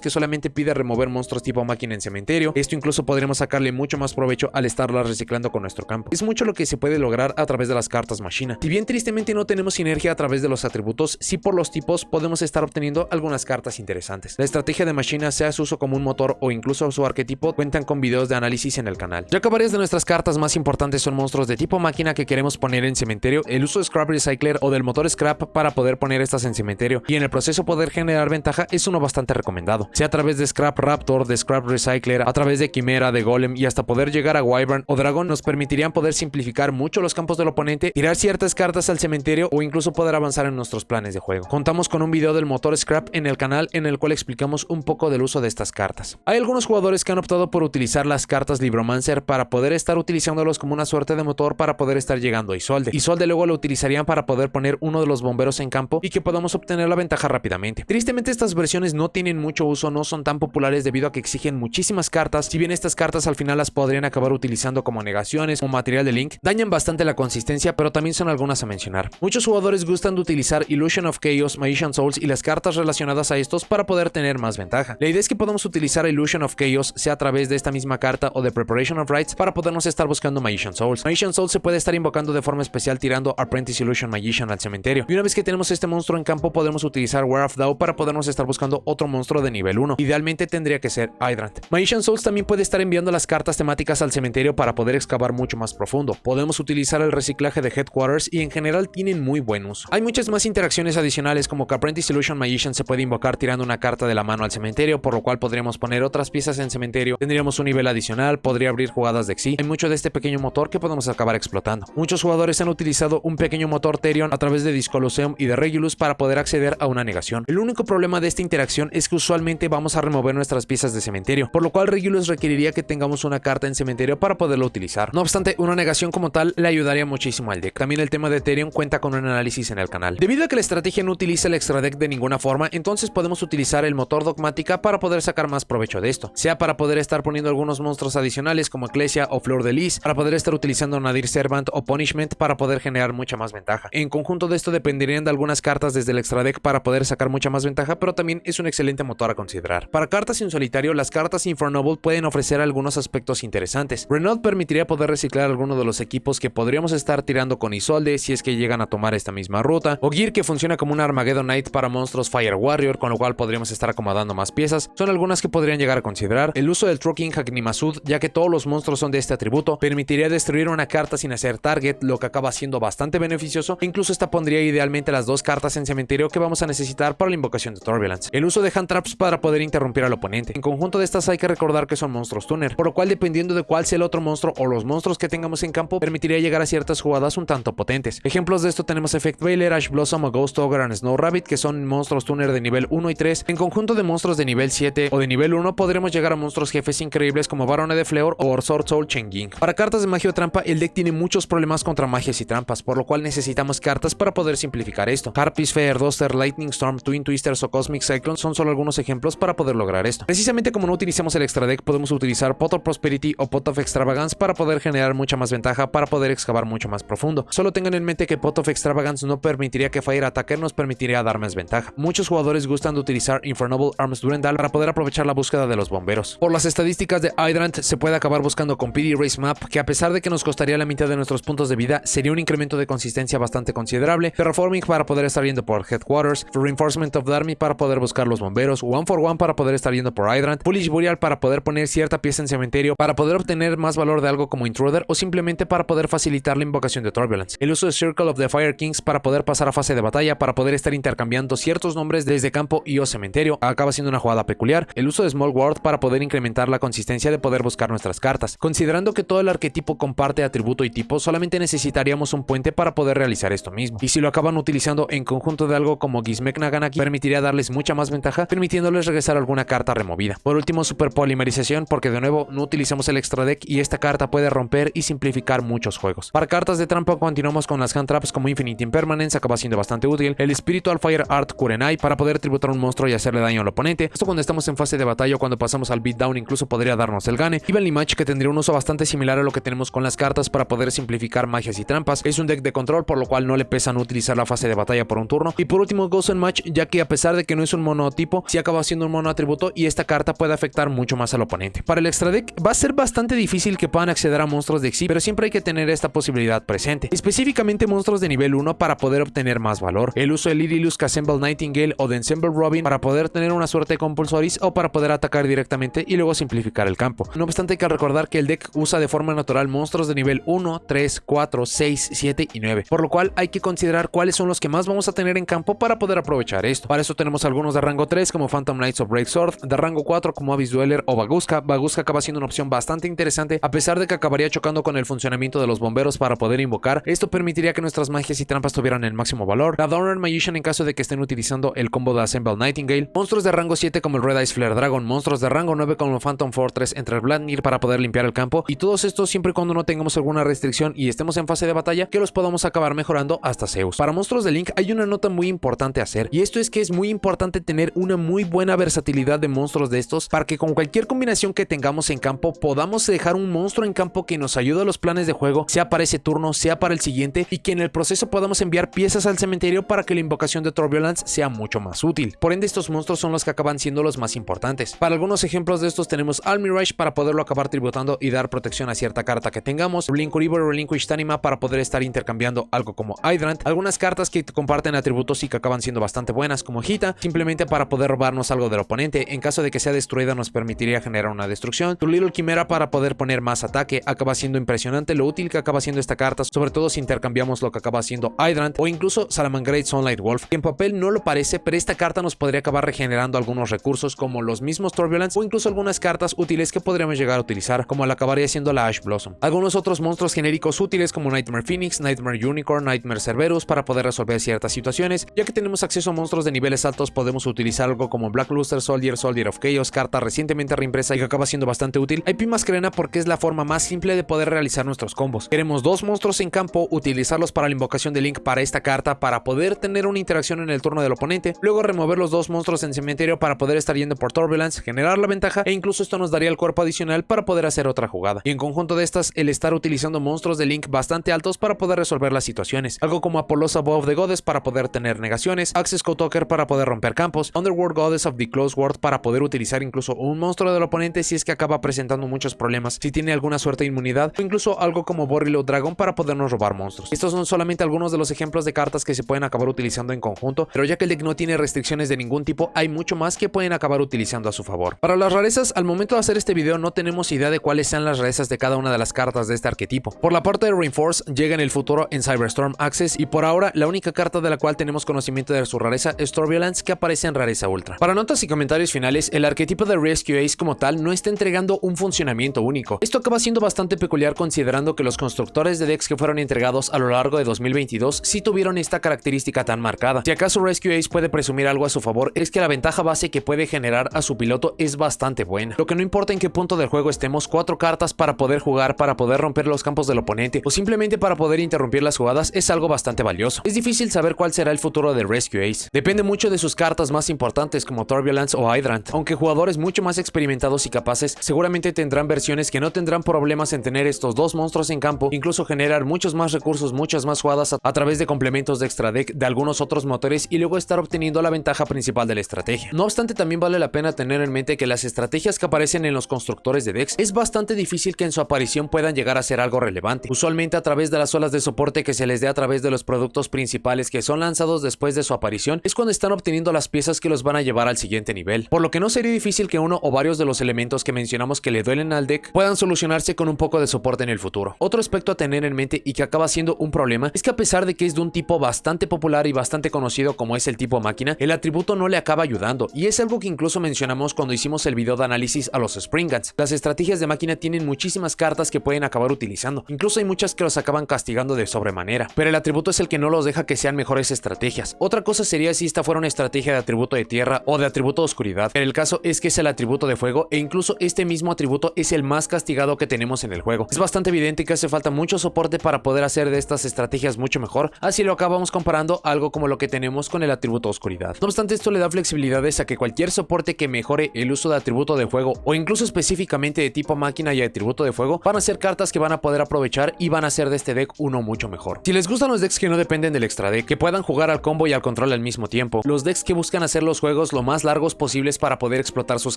que solamente pide remover monstruos tipo máquina en cementerio. Esto incluso podremos sacarle mucho más provecho al estarlas reciclando con nuestro campo. Es mucho lo que se puede lograr a través de las cartas Machina. Si bien tristemente no tenemos sinergia a través de los atributos, sí por los tipos podemos estar obteniendo algunas cartas interesantes. La estrategia de Machina, sea su uso como un motor o incluso su arquetipo, cuentan con videos de análisis en el canal. Ya que varias de nuestras cartas más importantes son monstruos de tipo máquina que queremos poner en cementerio, el uso de Scrap Recycler o del motor Scrap para poder poner estas en cementerio y en el proceso poder generar ventaja es uno bastante recomendado, sea a través de Scrap Raptor, de Scrap Recycler, a través de Quimera, de Golem y hasta poder llegar a Wyvern o Dragón nos permitirían poder simplificar mucho los campos del oponente, tirar ciertas cartas al cementerio o incluso poder avanzar en nuestros planes de juego. Contamos con un video del motor Scrap en el canal en el cual explicamos un poco del uso de estas cartas. Hay algunos jugadores que han optado por utilizar las cartas Libromancer para poder estar utilizándolos como una suerte de motor para poder estar llegando a Isolde. Isolde luego lo utilizarían para poder poner uno de los bomberos en campo y que podamos obtener la ventaja rápidamente. Tristemente estas versiones no tienen mucho uso, no son tan populares debido a que exigen muchísimas cartas, si bien estas cartas al final las podrían acabar utilizando como negaciones o material de link, dañan bastante la consistencia, pero también son algunas a mencionar. Muchos jugadores gustan de utilizar Illusion of Chaos, Magician Souls y las cartas relacionadas a estos para poder tener más ventaja. La idea es que podamos utilizar Illusion of Chaos sea a través de esta misma carta o de Preparation of Rites para podernos estar buscando Magician Souls. Magician Souls se puede estar invocando de forma especial tirando Apprentice Illusion Magician al cementerio, y una vez que tenemos este monstruo en campo podemos utilizar War of Thou para podernos estar buscando otro monstruo de nivel 1. Idealmente tendría que ser Hydrant. Magician Souls también puede estar enviando las cartas temáticas al cementerio para poder excavar mucho más profundo. Podemos utilizar el reciclaje de Headquarters y en general tienen muy buen uso. Hay muchas más interacciones adicionales, como que Apprentice Illusion Magician se puede invocar tirando una carta de la mano al cementerio, por lo cual podríamos poner otras piezas en cementerio, tendríamos un nivel adicional, podría abrir jugadas de Xyz. Hay mucho de este pequeño motor que podemos acabar explotando. Muchos jugadores han utilizado un pequeño motor Therion a través de Discoloseum y de Regulus para poder acceder a una negación. El único problema de esta interacción es que usualmente vamos a remover nuestras piezas de cementerio, por lo cual Regulus requeriría que tengamos una carta en cementerio para poderlo utilizar. No obstante, una negación como tal le ayudaría muchísimo al deck. También el tema de Therion cuenta con un análisis en el canal. Debido a que la estrategia no utiliza el extra deck de ninguna forma, entonces podemos utilizar el motor Dogmática para poder sacar más provecho de esto, sea para poder estar poniendo algunos monstruos adicionales como Ecclesia o Flor de Lis, para poder estar utilizando Nadir Servant o Punishment para poder generar mucha más ventaja. En conjunto de esto dependerían de algunas cartas desde el extra deck para poder sacar mucha más ventaja, pero también es un excelente motor a considerar. Para cartas en solitario, las cartas Infernoble pueden ofrecer algunos aspectos interesantes. Renault permitiría poder reciclar algunos de los equipos que podríamos estar tirando con Isolde si es que llegan a tomar esta misma ruta, o Gear, que funciona como un Armageddon Knight para monstruos Fire Warrior, con lo cual podríamos estar acomodando más piezas. Son algunas que podrían llegar a considerar. El uso del Trucking Hagnimasud, ya que todos los monstruos son de este atributo, permitiría destruir una carta sin hacer target, lo que acaba siendo bastante beneficioso, e incluso esta pondría idealmente las dos cartas en cementerio que vamos a necesitar para la invocación de Turbulence. El uso de Hand Traps para poder interrumpir al oponente. En conjunto de estas hay que recordar que son monstruos tuner, por lo cual dependiendo de cuál sea el otro monstruo o los monstruos que tengamos en campo, permitiría llegar a ciertas jugadas un tanto potentes. Ejemplos de esto tenemos Effect Veiler, Ash Blossom, Ghost Ogre and Snow Rabbit, que son monstruos tuner de nivel 1 y 3. En conjunto de monstruos de nivel 7 o de nivel 1 podremos llegar a monstruos jefes increíbles como Barone de Fleor o Sword Soul Chenging. Para cartas de magia o trampa, el deck tiene muchos problemas contra magias y trampas, por lo cual necesitamos cartas para poder simplificar esto. Harpies, Feather Duster, Lightning Storm, Twin Twisters o Cosmic Cyclone son solo algunos ejemplos para poder lograr esto. Precisamente como no utilizamos el extra deck, podemos utilizar Pot of Prosperity o Pot of Extravagance para poder generar mucha más ventaja, para poder excavar mucho más profundo. Solo tengan en mente que Pot of Extravagance no permitiría que Fire Attacker nos permitiría dar más ventaja. Muchos jugadores gustan de utilizar Infernoble Arms Durendal para poder aprovechar la búsqueda de los bomberos. Por las estadísticas de Hydrant, se puede acabar buscando con PD Race Map, que a pesar de que nos costaría la mitad de nuestros puntos de vida, sería un incremento de consistencia bastante considerable. Terraforming para poder estar yendo por Headquarters, Reinforcement of the Army para poder buscar los bomberos, One for One para poder estar yendo por Hydrant, Foolish Burial para poder poner cierta pieza en cementerio para poder obtener más valor de algo como Intruder, o simplemente para poder facilitar la invocación de Turbulence. El uso de Circle of the Fire Kings para poder pasar a fase de batalla, para poder estar intercambiando ciertos nombres desde campo y o cementerio, acaba siendo una jugada peculiar. El uso de Small World para poder incrementar la consistencia de poder buscar nuestras cartas. Considerando que todo el arquetipo comparte atributo y tipo, solamente necesitaríamos un puente para poder realizar esto mismo. Y si lo acaban utilizando en conjunto de algo como Gizmek Naganaki, permitiría darles mucha más ventaja, permitiéndoles regresar alguna carta removida. Por último, Super Polimerización, porque de nuevo no utilizamos el extra deck y esta carta puede romper y simplificar muchos juegos. Para cartas de trampa continuamos con las Hand Traps como Infinite Impermanence, acaba siendo bastante útil. El Spiritual Fire Art Kurenai para poder tributar un monstruo y hacerle daño al oponente. Esto cuando estamos en fase de batalla o cuando pasamos al beatdown incluso podría darnos el gane. Evenly Match, que tendría un uso bastante similar a lo que tenemos con las cartas para poder simplificar magias y trampas. Es un deck de control, por lo cual no le pesa no utilizar la fase de batalla por un turno. Y por último, Ghost and Match, ya que a pesar de que no es un monotipo, sí acaba siendo un mono atributo y esta carta puede afectar mucho más al oponente. Para el extra deck va a ser bastante difícil que puedan acceder a monstruos de Xyz, pero siempre hay que tener esta posibilidad presente, específicamente monstruos de nivel 1 para poder obtener más valor. El uso de Lililus, Assemble Nightingale o de Ensemble Robin para poder tener una suerte de Compulsoris o para poder atacar directamente y luego simplificar el campo. No obstante, hay que recordar que el deck usa de forma natural monstruos de nivel 1, 3, 4, 6, 7 y 9, por lo cual hay que considerar cuáles son los que más vamos a tener en campo para poder aprovechar esto. Para eso tenemos algunos de rango 3 como Phantom Knights of Breaksword, de rango 4 como Abyss Dweller o Baguska. Baguska acaba siendo una opción bastante interesante, a pesar de que acabaría chocando con el funcionamiento de los bomberos para poder invocar. Esto permitiría que nuestras magias y trampas tuvieran el máximo valor. La Dawnrun Magician en caso de que estén utilizando el combo de Assemble Nightingale. Monstruos de rango 7 como el Red Eyes Flare Dragon, monstruos de rango 9 como el Phantom Fortress entre el Vladimir para poder limpiar el campo, y todos estos siempre y cuando no tengamos alguna restricción y estemos en fase de batalla que los podamos acabar mejorando hasta Zeus. Para monstruos de Link hay una nota muy importante a hacer, y esto es que es muy importante tener una muy buena versatilidad de monstruos de estos para que con cualquier combinación que tengamos en campo podamos dejar un monstruo en campo que nos ayude a los planes de juego, sea para ese turno, sea para el siguiente, y que en el proceso podamos enviar piezas al cementerio para que la invocación de Turbulence sea mucho más útil. Por ende, estos monstruos son los que acaban siendo los más importantes. Para algunos ejemplos de estos tenemos Almirage para poderlo acabar tributando y dar protección a cierta carta que tengamos, Relincuribor Relinquished Anima para poder estar intercambiando algo como Hydrant, algunas cartas que comparten atributos y que acaban siendo bastante buenas como Hita, simplemente para poder robarnos algo del oponente. En caso de que sea destruida nos permitiría generar una destrucción. Tu Little Chimera para poder poner más ataque. Acaba siendo impresionante lo útil que acaba siendo esta carta, sobre todo si intercambiamos lo que acaba siendo Hydrant o incluso Salamangreat Sunlight Wolf, que en papel no lo parece, pero esta carta nos podría acabar regenerando algunos recursos como los mismos Turbulence o incluso algunas cartas útiles que podríamos llegar a utilizar, como la acabaría siendo la Ash Blossom. Algunos otros monstruos genéricos útiles como Nightmare Phoenix, Nightmare Unicorn, Nightmare Cerberus para poder resolver ciertas situaciones. Ya que tenemos acceso a monstruos de niveles altos, podemos utilizar algo como Black Luster Soldier, Soldier of Chaos, carta recientemente reimpresa y que acaba siendo bastante útil. IP Masquerena porque es la forma más simple de poder realizar nuestros combos. Queremos dos monstruos en campo, utilizarlos para la invocación de Link para esta carta para poder tener una interacción en el turno del oponente, luego remover los dos monstruos en cementerio para poder estar yendo por Turbulence, generar la ventaja e incluso esto nos daría el cuerpo adicional para poder hacer otra jugada. Y en conjunto de estas, el estar utilizando monstruos de Link bastante altos para poder resolver las situaciones, algo como Apollosa Bow of the Goddess para poder tener negaciones, Access Code Talker para poder romper campos, Underworld Goddess of the Close World para poder utilizar incluso un monstruo del oponente si es que acaba presentando muchos problemas, si tiene alguna suerte de inmunidad, o incluso algo como Borreload Dragon para podernos robar monstruos. Estos son solamente algunos de los ejemplos de cartas que se pueden acabar utilizando en conjunto, pero ya que el deck no tiene restricciones de ningún tipo, hay mucho más que pueden acabar utilizando a su favor. Para las rarezas, al momento de hacer este video no tenemos idea de cuáles sean las rarezas de cada una de las cartas de este arquetipo. Por la parte de Reinforce, llega en el futuro en Cyberstorm Access y por ahora la única carta de la cual tenemos conocimiento de su rareza es Turbulence, que aparece en rareza ultra. Para notas y comentarios finales, el arquetipo de Rescue Ace como tal no está entregando un funcionamiento único. Esto acaba siendo bastante peculiar considerando que los constructores de decks que fueron entregados a lo largo de 2022 sí tuvieron esta característica tan marcada. Si acaso Rescue Ace puede presumir algo a su favor, es que la ventaja base que puede generar a su piloto es bastante buena. Lo que no importa en qué punto del juego estemos, 4 cartas para poder jugar, para poder romper los campos del oponente o simplemente para poder interrumpir las jugadas es algo bastante valioso. Es difícil saber cuál será el futuro de Rescue Ace. Depende mucho de sus cartas más importantes como Turbulence o Hydrant, aunque jugadores mucho más experimentados y capaces seguramente tendrán versiones que no tendrán problemas en tener estos dos monstruos en campo, incluso generar muchos más recursos, muchas más jugadas a través de complementos de extra deck de algunos otros motores y luego estar obteniendo la ventaja principal de la estrategia. No obstante, también vale la pena tener en mente que las estrategias que aparecen en los constructores de decks es bastante difícil que en su aparición puedan llegar a ser algo relevante, usualmente a través de las olas de soporte que se les dé a través de los productos principales que son lanzados después de su aparición, es cuando están obteniendo las piezas que los van a llevar al siguiente nivel, por lo que no sería difícil que uno o varios de los elementos que mencionamos que le duelen al deck puedan solucionarse con un poco de soporte en el futuro. Otro aspecto a tener en mente y que acaba siendo un problema es que a pesar de que es de un tipo bastante popular y bastante conocido como es el tipo máquina, el atributo no le acaba ayudando y es algo que incluso mencionamos cuando hicimos el video de análisis a los Spring Guns. Las estrategias de máquina tienen muchísimas cartas que pueden acabar utilizando, incluso hay muchas que los acaban castigando de sobremanera, pero el atributo es el que no los deja que sean mejores estrategias. Otra cosa sería si esta fuera una estrategia de atributo de tierra o de atributo de oscuridad, pero el caso es que es el atributo de fuego e incluso este mismo atributo es el más castigado que tenemos en el juego. Es bastante evidente que hace falta mucho soporte para poder hacer de estas estrategias mucho mejor, así lo acabamos comparando a algo como lo que tenemos con el atributo oscuridad. No obstante, esto le da flexibilidades a que cualquier soporte que mejore el uso de atributo de fuego o incluso específicamente de tipo máquina y atributo de fuego van a ser cartas que van a poder aprovechar y van a hacer de este deck uno mucho mejor. Si les gustan los decks que no dependen del extra deck, que puedan jugar al combo y al control al mismo tiempo, los decks que buscan hacer los juegos lo más largos posibles para poder explotar sus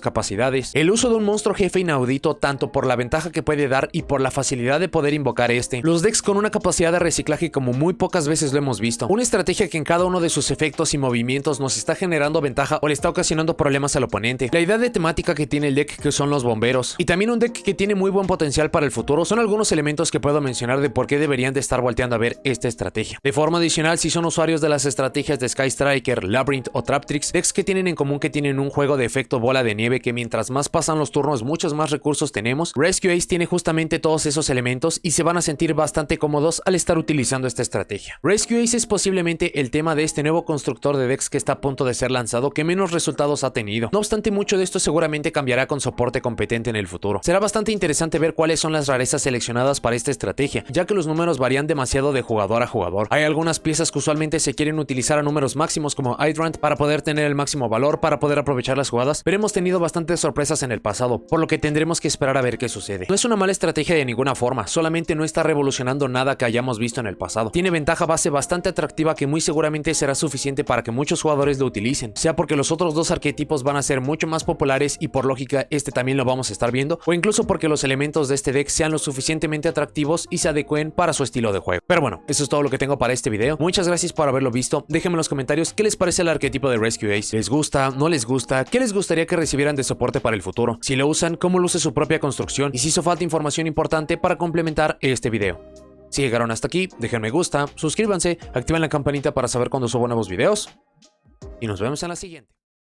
capacidades, el uso de un monstruo jefe inaudito tanto por la ventaja que puede dar y por la facilidad de poder invocar este, los decks con una capacidad de reciclaje como muy pocas veces lo hemos visto, una estrategia que en cada uno de sus efectos y movimientos nos está generando ventaja o le está ocasionando problemas al oponente, la idea de temática que tiene el deck que son los bomberos y también un deck que tiene muy buen potencial para el futuro son algunos elementos que puedo mencionar de por qué deberían de estar volteando a ver esta estrategia. De forma adicional, si son usuarios de las estrategias de Sky Striker, Labyrinth o Traptrix, decks que tienen en común que tienen un juego de efecto bola de nieve que mientras más pasan los turnos muchos más recursos tenemos, Rescue Ace tiene justamente todos esos elementos y se van a sentir bastante cómodos al estar utilizando esta estrategia. Rescue Ace es posiblemente el tema de este nuevo constructor de decks que está a punto de ser lanzado que menos resultados ha tenido. No obstante, mucho de esto seguramente cambiará con soporte competente en el futuro. Será bastante interesante ver cuáles son las rarezas seleccionadas para esta estrategia, ya que los números varían demasiado de jugador a jugador. Hay algunas piezas que usualmente se quieren utilizar a números máximos como Hydrant para poder tener el máximo valor, para poder aprovechar las jugadas, pero hemos tenido bastantes sorpresas en el pasado, por lo que tendremos que esperar a ver qué sucede. No es una mala estrategia de ninguna forma, solamente no está revolucionando nada que hayamos visto en el pasado. Tiene ventaja base bastante atractiva que muy seguramente será suficiente para que muchos jugadores lo utilicen, sea porque los otros dos arquetipos van a ser mucho más populares y por lógica este también lo vamos a estar viendo, o incluso porque los elementos de este deck sean lo suficientemente atractivos y se adecuen para su estilo de juego. Pero bueno, eso es todo lo que tengo para este video. Muchas gracias por haberlo visto. Déjenme en los comentarios qué les parece el arquetipo arquetipo de Rescue Ace. ¿Les gusta? ¿No les gusta? ¿Qué les gustaría que recibieran de soporte para el futuro? Si lo usan, ¿cómo luce su propia construcción? Y si hizo falta información importante para complementar este video. Si llegaron hasta aquí, dejen me gusta, suscríbanse, activen la campanita para saber cuando subo nuevos videos y nos vemos en la siguiente.